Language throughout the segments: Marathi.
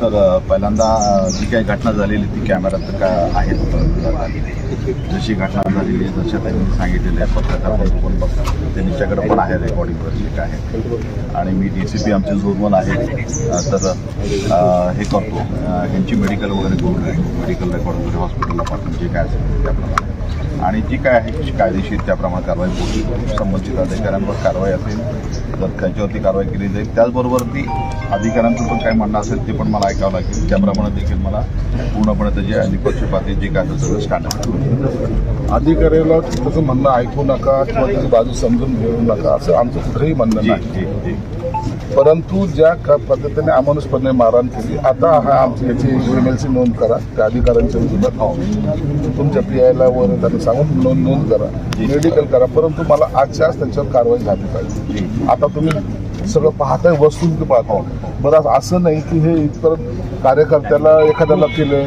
सर, पहिल्यांदा जी काही घटना झालेली ती कॅमेऱ्यात काय आहेत, जशी घटना झालेली आहे जशा त्यांनी सांगितलेलं आहे, पत्रकार पण बघतात त्यांच्याकडे पण आहे रेकॉर्डिंग वगैरे काय आहे. आणि मी DCP आमचे झोन आहे, तर हे करतो यांची मेडिकल वगैरे करून मेडिकल रेकॉर्ड वगैरे हॉस्पिटलला पाठवून जे काय असेल त्याप्रमाणे, आणि जी काय आहे कायदेशीर त्याप्रमाणे कारवाई होईल. संबंधित अधिकाऱ्यांवर कारवाई असेल तर त्याच्यावरती कारवाई केली जाईल. त्याचबरोबर ती अधिकाऱ्यांचं पण काय म्हणणं असेल ते पण मला ऐकावं लागेल. त्याप्रमाणे देखील मला पूर्णपणे त्याचे निष्पक्षपाती जे काय असेल सगळं स्टँडर्ड. अधिकाऱ्याला त्याचं म्हणणं ऐकू नका किंवा त्याची बाजू समजून घेऊ नका असं आमचं कुठेही म्हणणं नाही. परंतु ज्या पद्धतीने अमानुषपणे मारहाण केली, आता हा आमची याची MLC नोंद करा त्या अधिकाऱ्यांच्या विरोधात, तुमच्या PIला वर त्यांना सांगून नोंद करा, मेडिकल करा, परंतु मला आजच्या आज त्यांच्यावर कारवाई झाली पाहिजे. आता तुम्ही सगळं पाहताय, वस्तुस्थिती पाहता. बरं असं नाही की हे इतर कार्यकर्त्याला एखाद्याला केलं,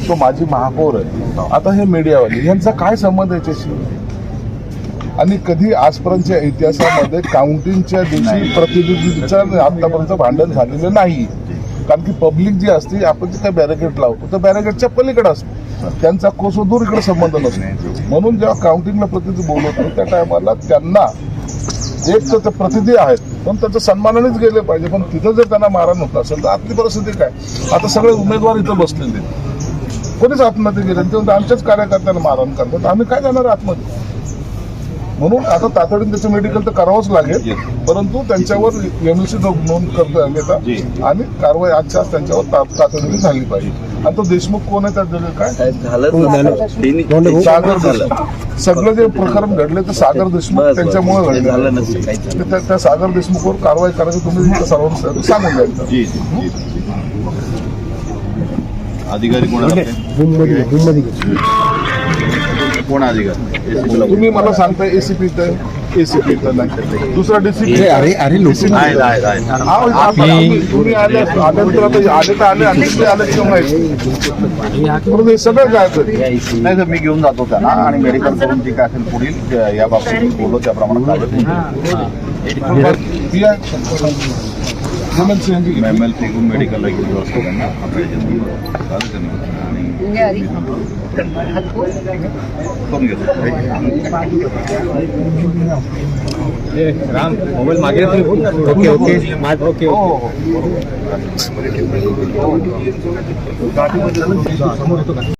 तो माझी महापौर आहे, आता हे मीडियावाले यांचा काय संबंध याच्याशी? आणि कधी आजपर्यंतच्या इतिहासामध्ये काउंटिंगच्या दिवशी प्रतिनिधींचं आतापर्यंत भांडण झालेलं नाही. कारण की पब्लिक जी असते, आपण जे काही बॅरिकेड लावतो तर बॅरिकेडच्या पलीकडे असतो, त्यांचा कोसोदूर इकडे संबंध नसतो. म्हणून जेव्हा काउंटिंगला प्रतिनिधी बोलवतो त्या टायमाला त्यांना एक तर ते प्रतिनिधी आहेत पण त्याचं सन्मानानेच गेले पाहिजे. पण तिथं जर त्यांना मारहाण होत असेल तर आपली परिस्थिती काय? आता सगळे उमेदवार इथं बसलेले, कोणीच आतमध्ये गेले तेव्हा आमच्याच कार्यकर्त्यांना मारहाण करतात, आम्ही काय जाणार आतमध्ये? म्हणून आता तातडीने त्याचं मेडिकल तर करावंच लागेल, परंतु त्यांच्यावर MLC नोंद करतोय आम्ही आता, आणि कारवाई आजच्या त्यांच्यावर तातडीने झाली पाहिजे. आणि तो देशमुख कोण आहे त्यात काय सागर देशमुख, सगळं जे प्रकरण घडले ते सागर देशमुख त्यांच्यामुळे घडले. त्या सागर देशमुखवर कारवाई करायची तुम्ही सर्वांना सांगून द्यायचं. अधिकारी कोण अधिकारी? तुम्ही मला सांगताय ACP ACP तर नाही, दुसरा DCP तुम्ही आले हे सगळं काय नाही सर, मी घेऊन जातो त्यांना आणि मेडिकल करून जी काय असेल पुढील या बाबतीत बोललो त्याप्रमाणे MLC मेडिकल घेऊन असतो त्यांना करून घेतो. राम मोबाईल मागे ओके ओके ओके.